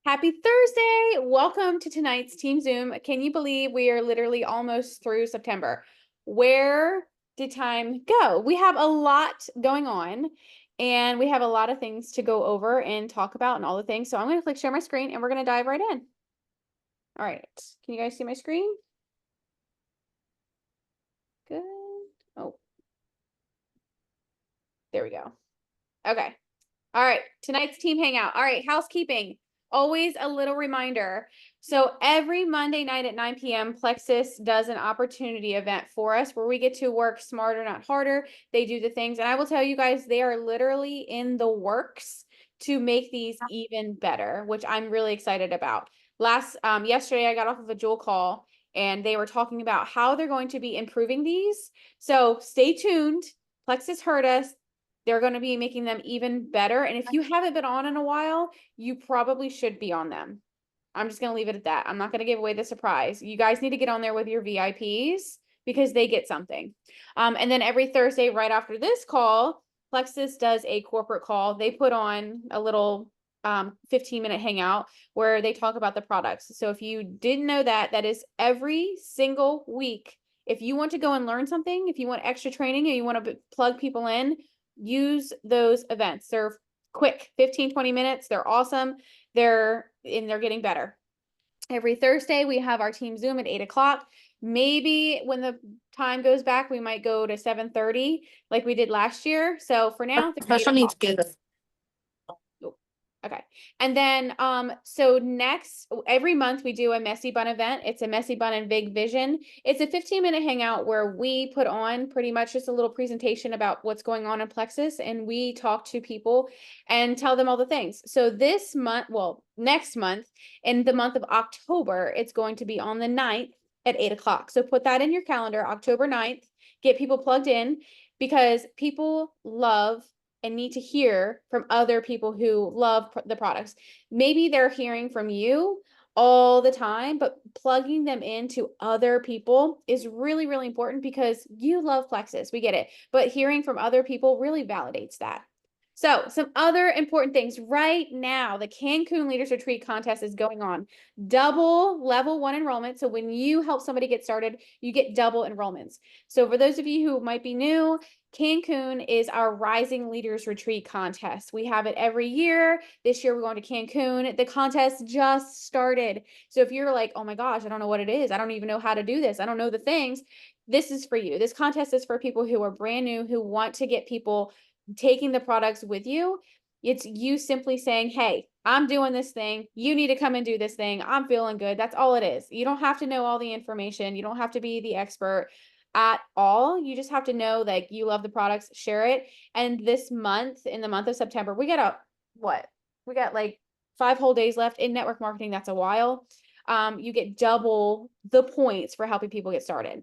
Happy Thursday. Welcome to tonight's Team Zoom. Can you believe we are literally almost through September? Where did time go? We have a lot going on and we have a lot of things to go over and talk about and all the things. So I'm going to click share my screen and we're going to dive right in. All right. Can you guys see my screen? Good. Oh, there we go. Okay. All right, tonight's team hangout. All right, housekeeping. Always a little reminder. So every Monday night at 9 p.m., Plexus does an opportunity event for us where we get to work smarter, not harder. They do the things, and I will tell you guys, they are literally in the works to make these even better, which I'm really excited about. Yesterday, I got off of a Jewel call, and they were talking about how they're going to be improving these. So stay tuned. Plexus heard us. They're going to be making them even better. And if you haven't been on in a while, you probably should be on them. I'm just going to leave it at that. I'm not going to give away the surprise. You guys need to get on there with your VIPs because they get something. And then every Thursday, right after this call, Plexus does a corporate call. They put on a little 15-minute hangout where they talk about the products. So if you didn't know that, that is every single week. If you want to go and learn something, if you want extra training and you want to plug people in, use those events. They're quick, 15, 20 minutes. They're awesome. They're getting better. Every Thursday, we have our team Zoom at 8 o'clock. Maybe when the time goes back, we might go to 7:30 like we did last year. So for now, they're 8 Special needs o'clock. kids. Okay. And then, so next, every month we do a Messy Bun event. It's a Messy Bun and Big Vision. It's a 15-minute hangout where we put on pretty much just a little presentation about what's going on in Plexus, and we talk to people and tell them all the things. So this month, well, next month, in the month of October, it's going to be on the 9th at 8 o'clock. So put that in your calendar, October 9th, get people plugged in because people love and need to hear from other people who love the products. Maybe they're hearing from you all the time, but plugging them into other people is really, really important because you love Plexus. We get it. But hearing from other people really validates that. So, some other important things right now, the Cancun Leaders Retreat contest is going on. Double level 1 enrollment. So, when you help somebody get started, you get double enrollments. So, for those of you who might be new, Cancun is our Rising Leaders Retreat contest. We have it every year. This year, we're going to Cancun. The contest just started. So, if you're like, oh my gosh, I don't know what it is, I don't even know how to do this, I don't know the things, this is for you. This contest is for people who are brand new, who want to get people taking the products with you. It's you simply saying, hey, I'm doing this thing. You need to come and do this thing. I'm feeling good. That's all it is. You don't have to know all the information. You don't have to be the expert at all. You just have to know that you love the products, share it. And this month, in the month of September, we got we got like 5 whole days left in network marketing. That's a while. You get double the points for helping people get started.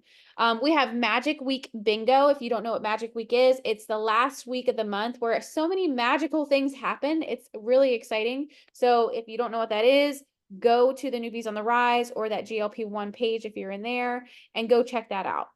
We have Magic Week Bingo. If you don't know what Magic Week is, it's the last week of the month where so many magical things happen. It's really exciting. So if you don't know what that is, go to the Newbies on the Rise or that GLP-1 page if you're in there and go check that out.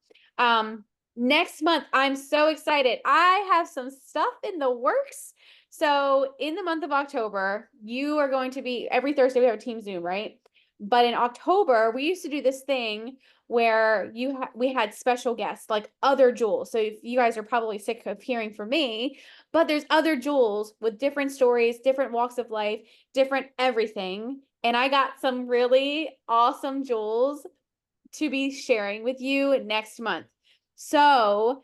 Next month, I'm so excited. I have some stuff in the works. So in the month of October, you are going to be, every Thursday we have a team Zoom, right? But in October, we used to do this thing where we had special guests like other jewels. So if you guys are probably sick of hearing from me, but there's other jewels with different stories, different walks of life, different everything. And I got some really awesome jewels to be sharing with you next month. So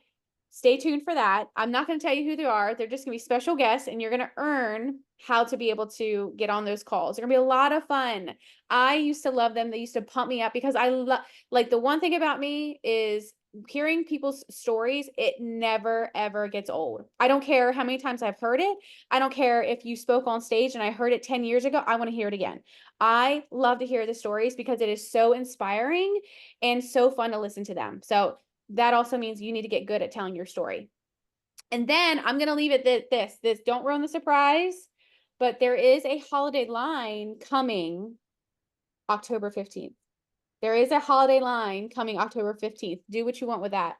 stay tuned for that. I'm not going to tell you who they are. They're just going to be special guests, and you're going to earn how to be able to get on those calls. They're going to be a lot of fun. I used to love them. They used to pump me up because I love, like, the one thing about me is hearing people's stories. It never, ever gets old. I don't care how many times I've heard it. I don't care if you spoke on stage and I heard it 10 years ago. I want to hear it again. I love to hear the stories because it is so inspiring and so fun to listen to them. So that also means you need to get good at telling your story. And then I'm going to leave it this, don't ruin the surprise, but there is a holiday line coming October 15th. There is a holiday line coming October 15th. Do what you want with that.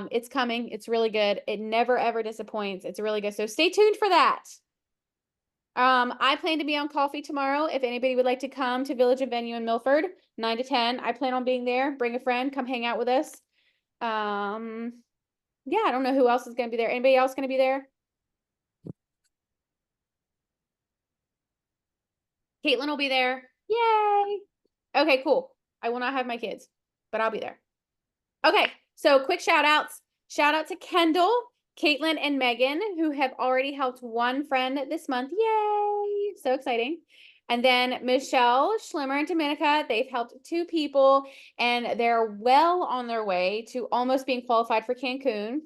It's coming. It's really good. It never, ever disappoints. It's really good. So stay tuned for that. I plan to be on coffee tomorrow. If anybody would like to come to Village and Venue in Milford, 9 to 10, I plan on being there. Bring a friend, come hang out with us. Yeah, I don't know who else is going to be there. Anybody else going to be there? Caitlin will be there. Yay. Okay, cool. I will not have my kids, but I'll be there. Okay, so quick shout outs. Shout out to Kendall, Caitlin, and Megan, who have already helped one friend this month. Yay! So exciting. And then Michelle, Schlimmer, and Dominica, they've helped 2 people, and they're well on their way to almost being qualified for Cancun.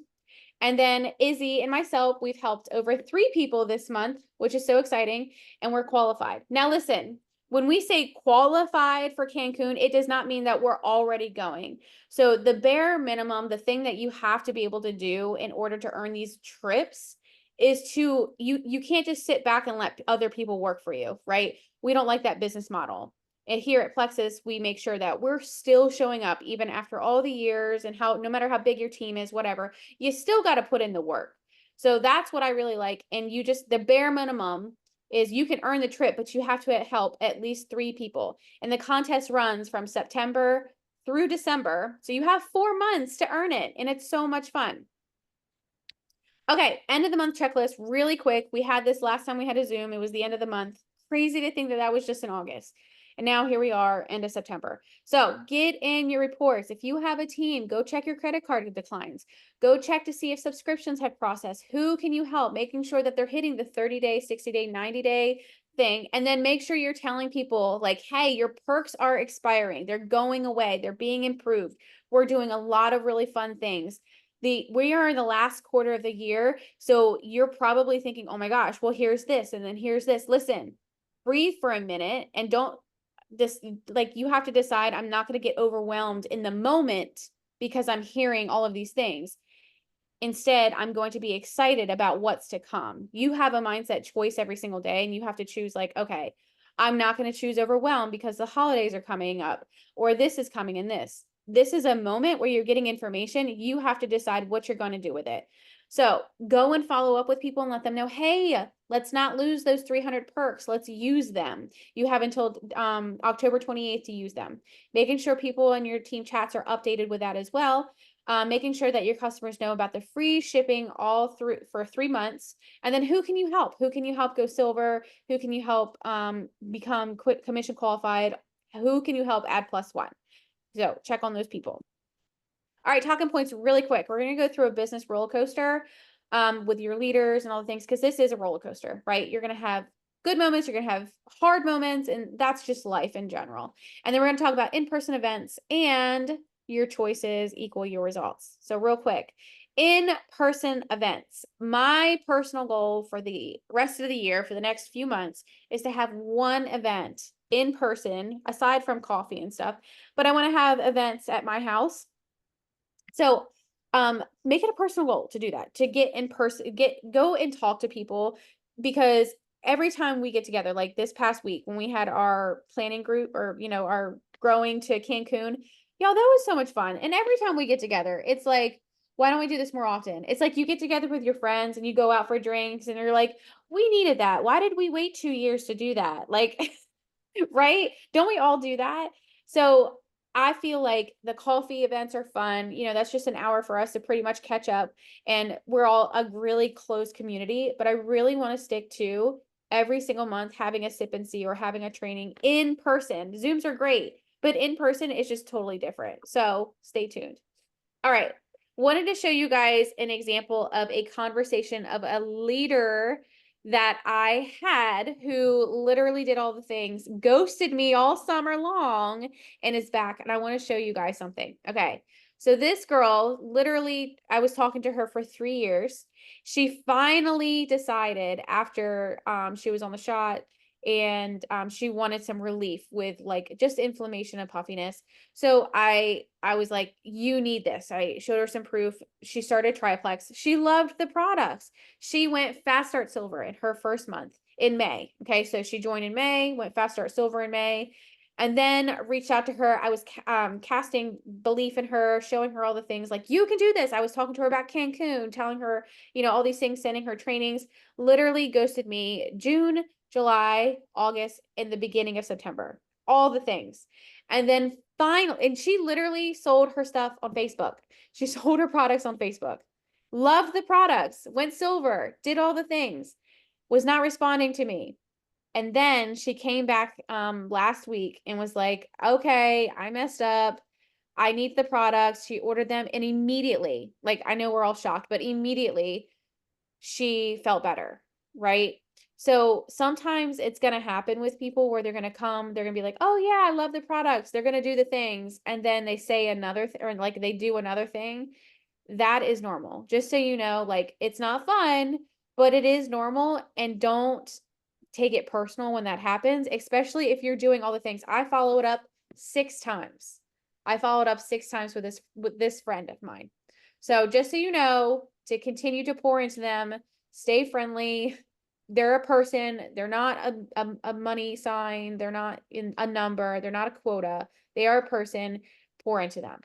And then Izzy and myself, we've helped over 3 people this month, which is so exciting, and we're qualified. Now, listen, when we say qualified for Cancun, it does not mean that we're already going. So, the bare minimum, the thing that you have to be able to do in order to earn these trips is to you can't just sit back and let other people work for you, right? We don't like that business model. And here at Plexus, we make sure that we're still showing up even after all the years, and how no matter how big your team is, whatever, you still got to put in the work. So that's what I really like. And you just, the bare minimum is you can earn the trip, but you have to help at least 3 people. And the contest runs from September through December. So you have 4 months to earn it. And it's so much fun. Okay, end of the month checklist, really quick. We had this last time we had a Zoom. It was the end of the month. Crazy to think that that was just in August. And now here we are, end of September. So get in your reports. If you have a team, go check your credit card declines. Go check to see if subscriptions have processed. Who can you help? Making sure that they're hitting the 30-day, 60-day, 90-day thing. And then make sure you're telling people like, hey, your perks are expiring. They're going away. They're being improved. We're doing a lot of really fun things. We are in the last quarter of the year. So you're probably thinking, oh my gosh, well, here's this. And then here's this. Listen, breathe for a minute and don't just like, you have to decide, I'm not going to get overwhelmed in the moment because I'm hearing all of these things. Instead, I'm going to be excited about what's to come. You have a mindset choice every single day, and you have to choose like, okay, I'm not going to choose overwhelm because the holidays are coming up, or this is coming in this. This is a moment where you're getting information. You have to decide what you're going to do with it. So go and follow up with people and let them know, hey, let's not lose those 300 perks. Let's use them. You have until October 28th to use them. Making sure people in your team chats are updated with that as well. Making sure that your customers know about the free shipping all through for 3 months. And then who can you help? Who can you help go silver? Who can you help become commission qualified? Who can you help add +1? So check on those people. All right, talking points really quick. We're going to go through a business roller coaster with your leaders and all the things, because this is a roller coaster, right? You're going to have good moments, you're going to have hard moments, and that's just life in general. And then we're going to talk about in-person events, and your choices equal your results. So real quick, in-person events. My personal goal for the rest of the year, for the next few months, is to have one event in person, aside from coffee and stuff, but I want to have events at my house. So make it a personal goal to do that, to get in person, go and talk to people, because every time we get together, like this past week when we had our planning group, or our growing to Cancun, y'all, that was so much fun. And every time we get together, it's like, why don't we do this more often? It's like you get together with your friends and you go out for drinks and you're like, we needed that. Why did we wait 2 years to do that? Like, right? Don't we all do that? So I feel like the coffee events are fun. That's just an hour for us to pretty much catch up. And we're all a really close community, but I really want to stick to every single month having a sip and see, or having a training in person. Zooms are great, but in person is just totally different. So stay tuned. All right. Wanted to show you guys an example of a conversation of a leader that I had, who literally did all the things, ghosted me all summer long, and is back. And I want to show you guys something. Okay. So this girl, literally, I was talking to her for 3 years. She finally decided after she was on the shot, and she wanted some relief with like just inflammation and puffiness. So I was like, you need this. I showed her some proof. She started Triplex. She loved the products. She went Fast Start Silver in her first month in May. Okay, so she joined in May, went Fast Start Silver in May, and then reached out to her. I was casting belief in her, showing her all the things like, you can do this. I was talking to her about Cancun, telling her, all these things, sending her trainings. Literally ghosted me June, July, August, and the beginning of September. All the things. And then finally, and she literally sold her stuff on Facebook. She sold her products on Facebook. Loved the products, went silver, did all the things, was not responding to me. And then she came back last week and was like, okay, I messed up. I need the products. She ordered them and immediately, like I know we're all shocked, but immediately she felt better, right? So sometimes it's going to happen with people where they're going to come, they're going to be like, oh yeah, I love the products. They're going to do the things. And then they say another or like they do another thing. That is normal. Just so you know, like it's not fun, but it is normal, and don't take it personal when that happens, especially if you're doing all the things. I followed up 6 times. I followed up 6 times with this friend of mine. So just so you know, to continue to pour into them, stay friendly. They're a person. They're not a money sign. They're not in a number. They're not a quota. They are a person. Pour into them.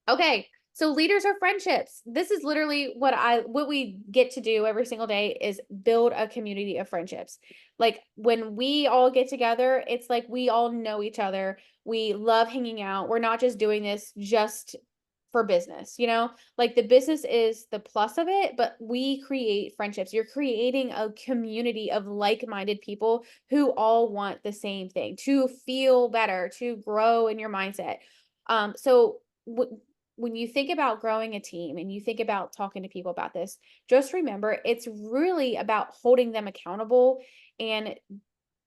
Okay. So leaders are friendships. This is literally what we get to do every single day is build a community of friendships. Like when we all get together, it's like we all know each other. We love hanging out. We're not just doing this just for business, like the business is the plus of it, but we create friendships. You're creating a community of like-minded people who all want the same thing, to feel better, to grow in your mindset. So when you think about growing a team and you think about talking to people about this, just remember it's really about holding them accountable and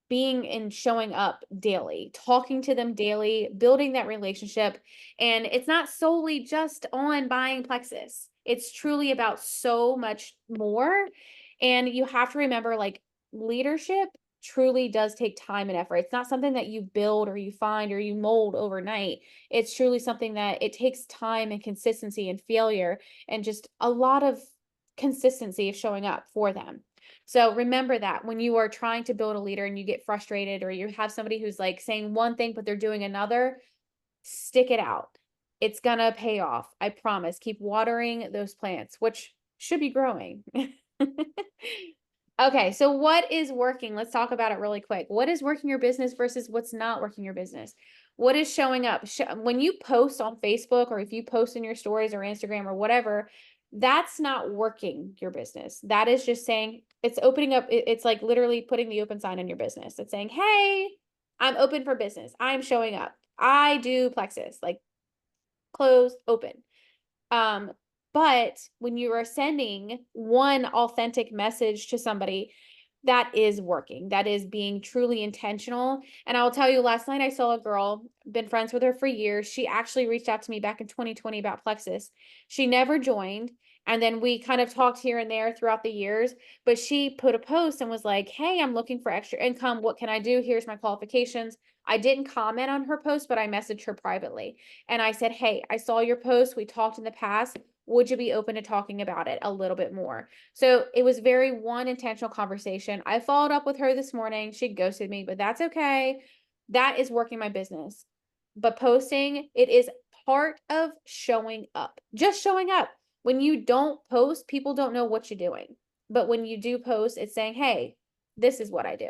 being and showing up daily, talking to them daily, building that relationship. And it's not solely just on buying Plexus. It's truly about so much more. And you have to remember, like, leadership truly does take time and effort. It's not something that you build or you find or you mold overnight. It's truly something that it takes time and consistency and failure and just a lot of consistency of showing up for them. So remember that when you are trying to build a leader and you get frustrated or you have somebody who's like saying one thing, but they're doing another, stick it out. It's going to pay off. I promise. Keep watering those plants, which should be growing. Okay, so what is working? Let's talk about it really quick. What is working your business versus what's not working your business? What is showing up? When you post on Facebook or if you post in your stories or Instagram or whatever, that's not working your business. That is just saying it's opening up. It's like literally putting the open sign on your business. It's saying, hey, I'm open for business. I'm showing up. I do Plexus, like close, open. But when you are sending one authentic message to somebody, that is working. That is being truly intentional. And I'll tell you, last night I saw a girl, been friends with her for years. She actually reached out to me back in 2020 about Plexus. She never joined. And then we kind of talked here and there throughout the years, but she put a post and was like, hey, I'm looking for extra income. What can I do? Here's my qualifications. I didn't comment on her post, but I messaged her privately. And I said, hey, I saw your post. We talked in the past. Would you be open to talking about it a little bit more? So it was very one intentional conversation. I followed up with her this morning. She ghosted me, but that's okay. That is working my business. But posting, it is part of showing up, just showing up. When you don't post, people don't know what you're doing. But when you do post, it's saying, hey, this is what I do.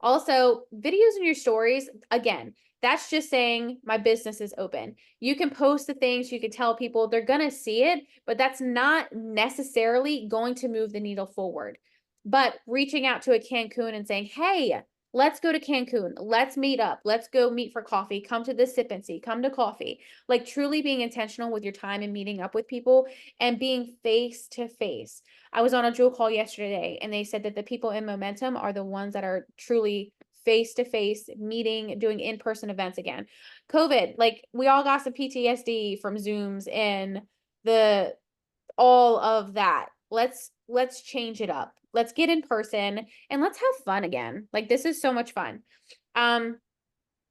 Also, videos in your stories, again, that's just saying my business is open. You can post the things, you can tell people they're going to see it, but that's not necessarily going to move the needle forward. But reaching out to a Cancun and saying, hey, let's go to Cancun. Let's meet up. Let's go meet for coffee. Come to the Sip and See. Come to coffee. Like truly being intentional with your time and meeting up with people and being face to face. I was on a Jewel call yesterday and they said that the people in momentum are the ones that are truly face to face meeting, doing in-person events again. COVID, like we all got some PTSD from Zooms and the all of that. Let's change it up. Let's get in person and let's have fun again. Like this is so much fun.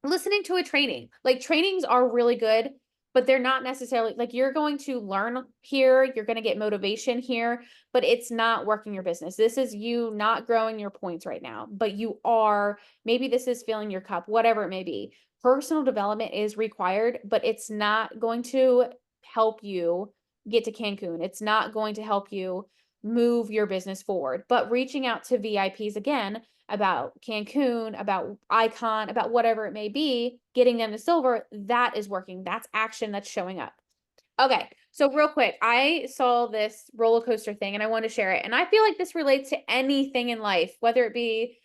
Listening to a training. Like trainings are really good, but they're not necessarily like you're going to learn here, you're going to get motivation here, but it's not working your business. This is you not growing your points right now, but you are, maybe this is filling your cup, whatever it may be. Personal development is required, but it's not going to help you get to Cancun. It's not going to help you move your business forward. But reaching out to VIPs again about Cancun, about Icon, about whatever it may be, getting them to silver, that is working. That's action that's showing up. Okay, so real quick, I saw this roller coaster thing and I want to share it. And I feel like this relates to anything in life, whether it be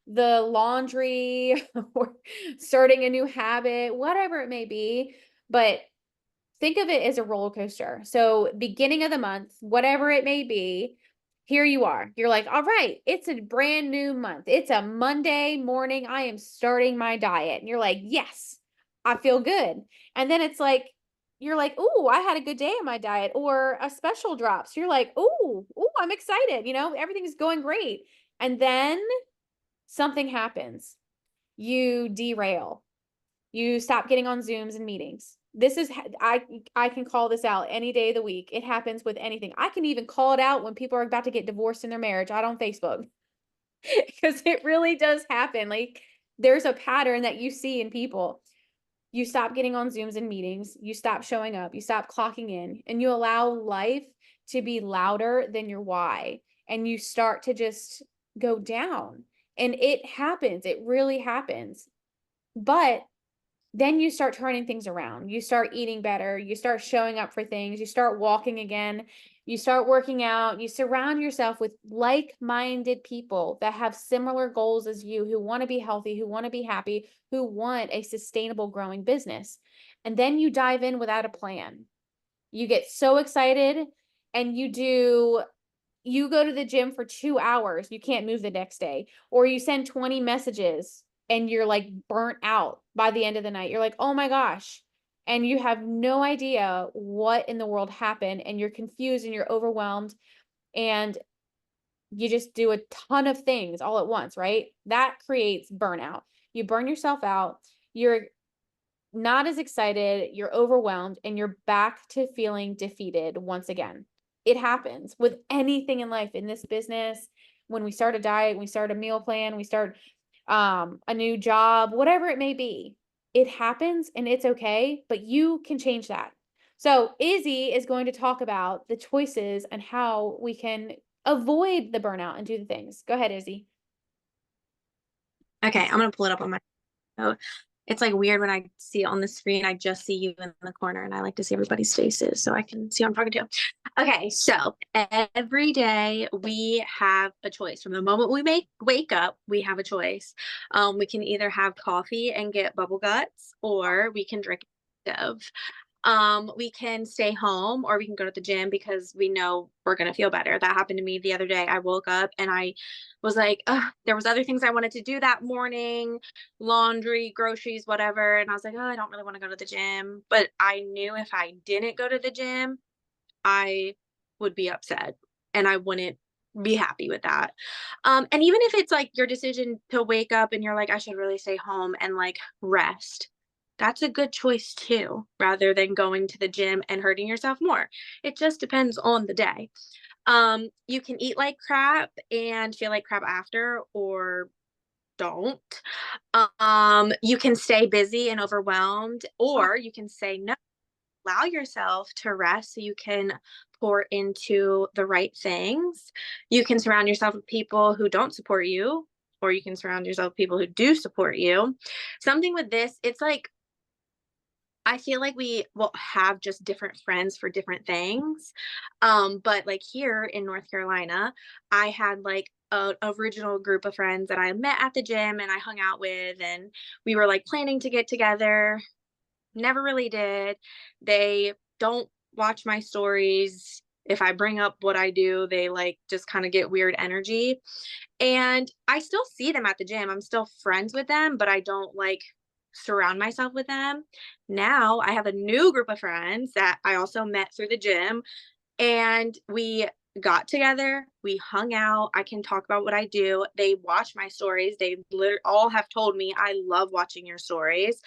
the laundry or starting a new habit, whatever it may be. But think of it as a roller coaster. So, beginning of the month, whatever it may be, here you are. You're like, all right, it's a brand new month. It's a Monday morning. I am starting my diet. And you're like, yes, I feel good. And then it's like, you're like, oh, I had a good day on my diet, or a special drops. You're like, oh, I'm excited. Everything's going great. And then something happens. You derail. You stop getting on Zooms and meetings. This is, I can call this out any day of the week. It happens with anything. I can even call it out when people are about to get divorced in their marriage out on Facebook because it really does happen. Like, there's a pattern that you see in people. You stop getting on Zooms and meetings. You stop showing up. You stop clocking in, and you allow life to be louder than your why. And you start to just go down. And it happens. It really happens. But then you start turning things around. You start eating better. You start showing up for things. You start walking again. You start working out. You surround yourself with like-minded people that have similar goals as you, who want to be healthy, who want to be happy, who want a sustainable growing business. And then you dive in without a plan. You get so excited and you go to the gym for 2 hours. You can't move the next day, or you send 20 messages and you're like burnt out by the end of the night. You're like, oh my gosh. And you have no idea what in the world happened, and you're confused and you're overwhelmed, and you just do a ton of things all at once, right? That creates burnout. You burn yourself out. You're not as excited. You're overwhelmed, and you're back to feeling defeated once again. It happens with anything in life, in this business. When we start a diet, we start a meal plan, we start a new job, whatever it may be, it happens and it's okay, but you can change that. So Izzy is going to talk about the choices and how we can avoid the burnout and do the things. Go ahead, Izzy. Okay, I'm gonna pull it up on my note. It's like weird when I see it on the screen. I just see you in the corner, and I like to see everybody's faces so I can see who I'm talking to. Okay, so every day we have a choice. From the moment we wake up, we have a choice. We can either have coffee and get bubble guts, or we can drink Dove. We can stay home, or we can go to the gym because we know we're going to feel better. That happened to me the other day. I woke up and I was like, there was other things I wanted to do that morning, laundry, groceries, whatever. And I was like, I don't really want to go to the gym. But I knew if I didn't go to the gym, I would be upset and I wouldn't be happy with that. And even if it's like your decision to wake up and you're like, I should really stay home and like rest, that's a good choice too, rather than going to the gym and hurting yourself more. It just depends on the day. You can eat like crap and feel like crap after, or don't. You can stay busy and overwhelmed, or you can say no, allow yourself to rest so you can pour into the right things. You can surround yourself with people who don't support you, or you can surround yourself with people who do support you. Something with this, it's like I feel like we will have just different friends for different things. But like here in North Carolina, I had like a original group of friends that I met at the gym and I hung out with, and we were like planning to get together. Never really did. They don't watch my stories. If I bring up what I do, they like just kind of get weird energy. And I still see them at the gym. I'm still friends with them, but I don't like surround myself with them. Now I have a new group of friends that I also met through the gym, and we got together, we hung out. I can talk about what I do. They watch my stories. They literally all have told me, I love watching your stories.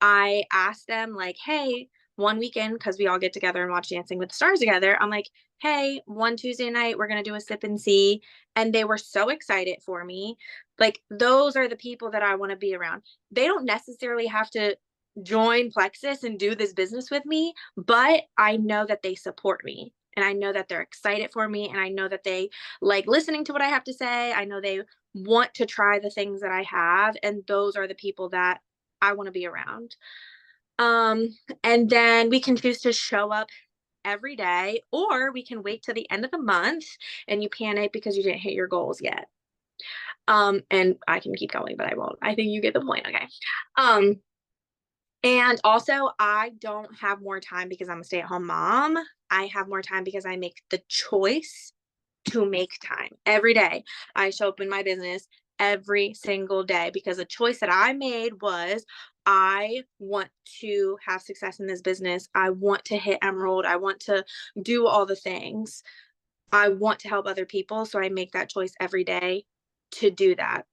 I asked them, like, hey, one weekend, because we all get together and watch Dancing with the Stars together. I'm like, hey, one Tuesday night, we're going to do a sip and see. And they were so excited for me. Like, those are the people that I want to be around. They don't necessarily have to join Plexus and do this business with me, but I know that they support me. and I know that they're excited for me, and I know that they like listening to what I have to say. I know they want to try the things that I have, and those are the people that I want to be around. Um, and then we can choose to show up every day, or we can wait till the end of the month and you panic because you didn't hit your goals yet. And I can keep going, but I won't. I think you get the point. Okay. Um, and also, I don't have more time because I'm a stay at home mom. I have more time because I make the choice to make time every day. I show up in my business every single day because the choice that I made was I want to have success in this business. I want to hit emerald. I want to do all the things. I want to help other people. So I make that choice every day to do that,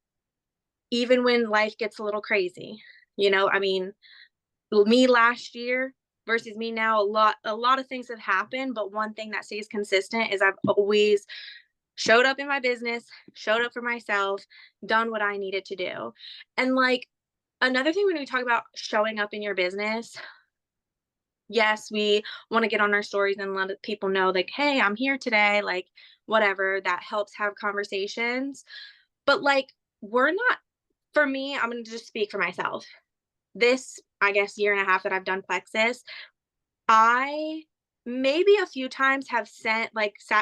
even when life gets a little crazy. I mean, me last year versus me now, a lot of things have happened, but one thing that stays consistent is I've always showed up in my business, showed up for myself, done what I needed to do. And like another thing when we talk about showing up in your business, yes, we want to get on our stories and let people know like, "Hey, I'm here today," like whatever, that helps have conversations. But like we're not for me, I'm going to just speak for myself. This, I guess, year and a half that I've done Plexus, I maybe a few times have sat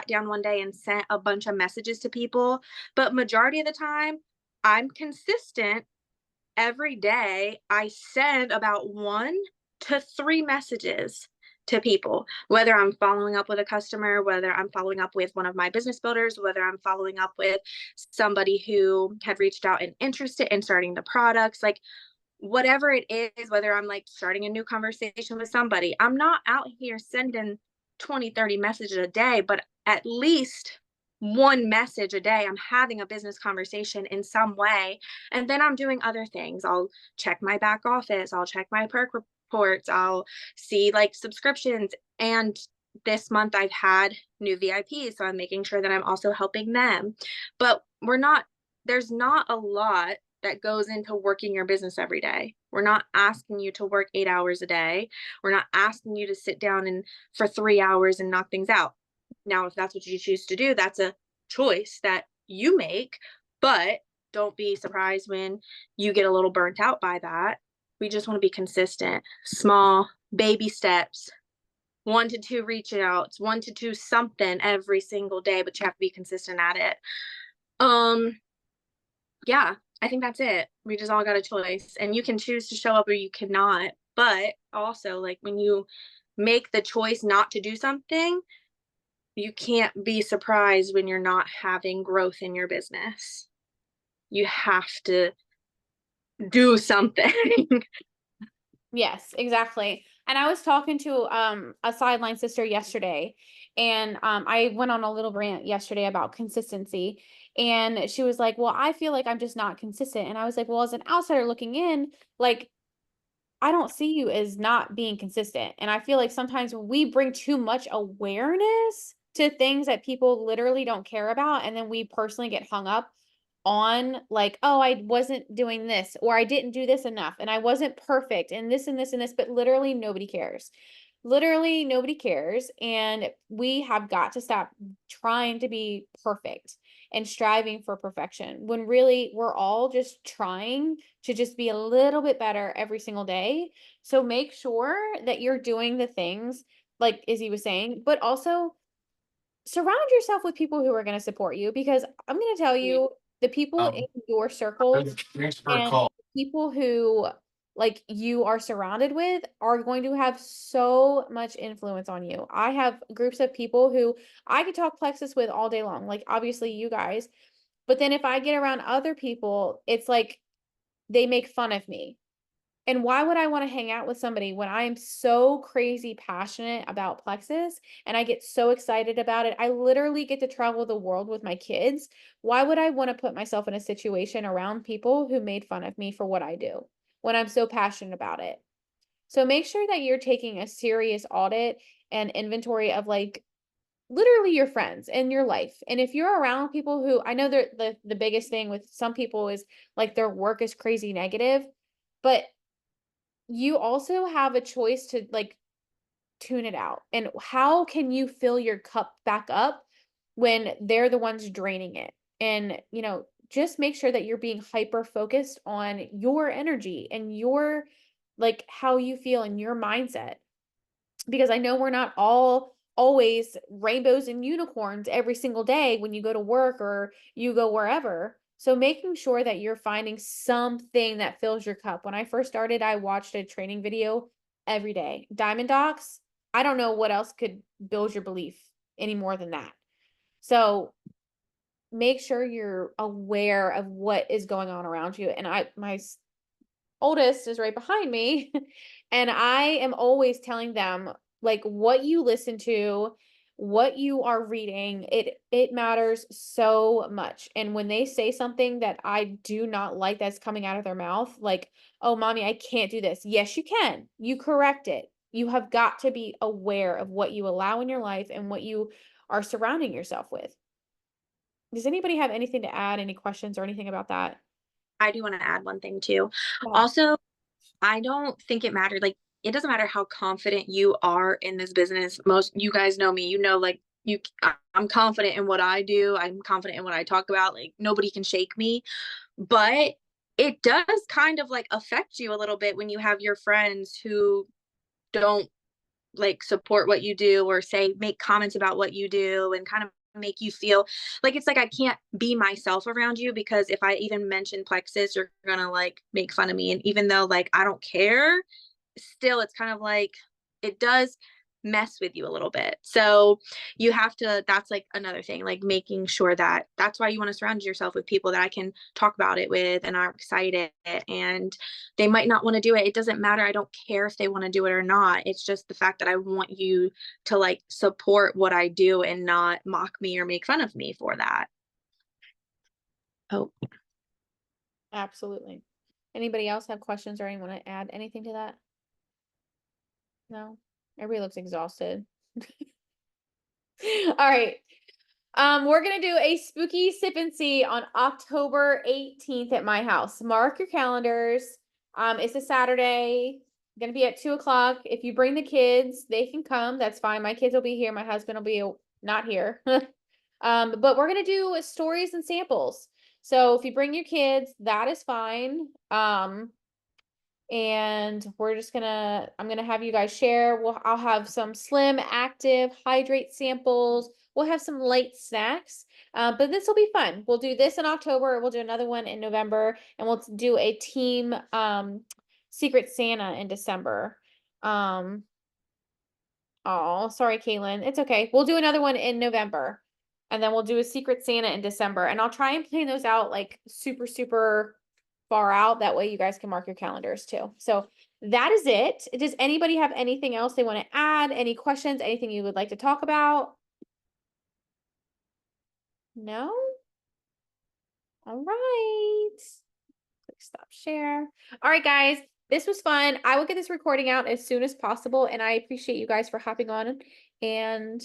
down one day and sent a bunch of messages to people, but majority of the time, I'm consistent every day. I send about 1 to 3 messages to people, whether I'm following up with a customer, whether I'm following up with one of my business builders, whether I'm following up with somebody who had reached out and interested in starting the products, like whatever it is, whether I'm like starting a new conversation with somebody, I'm not out here sending 20, 30 messages a day, but at least one message a day. I'm having a business conversation in some way. And then I'm doing other things. I'll check my back office, I'll check my perk reports, I'll see like subscriptions. And this month I've had new VIPs. So I'm making sure that I'm also helping them. But there's not a lot that goes into working your business every day. We're not asking you to work 8 hours a day. We're not asking you to sit down and for 3 hours and knock things out. Now, if that's what you choose to do, that's a choice that you make, but don't be surprised when you get a little burnt out by that. We just want to be consistent, small baby steps, 1 to 2 reach outs, 1 to 2 something every single day, but you have to be consistent at it. Um, yeah, I think that's it. We just all got a choice, and you can choose to show up or you cannot. But also, like when you make the choice not to do something, you can't be surprised when you're not having growth in your business. You have to do something. Yes, exactly. And I was talking to a sideline sister yesterday, and I went on a little rant yesterday about consistency, and she was like, "Well, I feel like I'm just not consistent." And I was like, "Well, as an outsider looking in, like I don't see you as not being consistent." And I feel like sometimes we bring too much awareness to things that people literally don't care about, and then we personally get hung up on like, "Oh, I wasn't doing this, or I didn't do this enough, and I wasn't perfect, and this and this and this," but literally nobody cares. Literally nobody cares, and we have got to stop trying to be perfect and striving for perfection when really we're all just trying to just be a little bit better every single day. So make sure that you're doing the things like Izzy was saying, but also surround yourself with people who are going to support you, because I'm going to tell you the people in your circles Thanks for a and call. people who like you are surrounded with are going to have so much influence on you. I have groups of people who I could talk Plexus with all day long, like obviously you guys, but then if I get around other people, it's like they make fun of me. And why would I want to hang out with somebody when I am so crazy passionate about Plexus and I get so excited about it? I literally get to travel the world with my kids. Why would I want to put myself in a situation around people who made fun of me for what I do when I'm so passionate about it? So make sure that you're taking a serious audit and inventory of like literally your friends and your life. And if you're around people who I know the biggest thing with some people is like their work is crazy negative, but you also have a choice to like tune it out. And how can you fill your cup back up when they're the ones draining it? And, just make sure that you're being hyper focused on your energy and your, like, how you feel and your mindset. Because I know we're not all always rainbows and unicorns every single day when you go to work or you go wherever. So making sure that you're finding something that fills your cup. When I first started, I watched a training video every day. Diamond Docs, I don't know what else could build your belief any more than that. So make sure you're aware of what is going on around you. And my oldest is right behind me, and I am always telling them, like, what you listen to, what you are reading, it matters so much. And when they say something that I do not like that's coming out of their mouth, like, "Oh, mommy, I can't do this." Yes, you can. You correct it. You have got to be aware of what you allow in your life and what you are surrounding yourself with. Does anybody have anything to add, any questions or anything about that? I do want to add one thing too. Yeah. Also, I don't think it mattered. Like, it doesn't matter how confident you are in this business. Most you guys know me, like I'm confident in what I do. I'm confident in what I talk about. Like, nobody can shake me. But it does kind of like affect you a little bit when you have your friends who don't like support what you do or say make comments about what you do and kind of make you feel like it's like I can't be myself around you because if I even mention plexus, you're gonna like make fun of me. And even though like I don't care, still it's kind of like it does mess with you a little bit. So you have to that's like another thing, like making sure that that's why you want to surround yourself with people that I can talk about it with and are excited and they might not want to do it. It doesn't matter. I don't care if they want to do it or not. It's just the fact that I want you to like support what I do and not mock me or make fun of me for that. Oh, Absolutely. Anybody else have questions or anyone want to add anything to that? No? Everybody looks exhausted. All right. We're gonna do a spooky sip and see on October 18th at my house. Mark your calendars. It's a Saturday. Gonna be at 2 o'clock. If you bring the kids, they can come. That's fine. My kids will be here. My husband will be not here. But we're gonna do stories and samples. So if you bring your kids, that is fine. And I'm gonna have you guys share. I'll have some slim active hydrate samples. We'll have some light snacks. But this will be fun. We'll do this in October. We'll do another one in November, and we'll do a team Secret Santa in December. Oh, sorry, Kaylin. It's okay. We'll do another one in November, and then we'll do a Secret Santa in December. And I'll try and plan those out like super, super far out. That way you guys can mark your calendars too. So that is it. Does anybody have anything else they want to add? Any questions? Anything you would like to talk about? No? All right. Click stop share. All right, guys. This was fun. I will get this recording out as soon as possible, and I appreciate you guys for hopping on and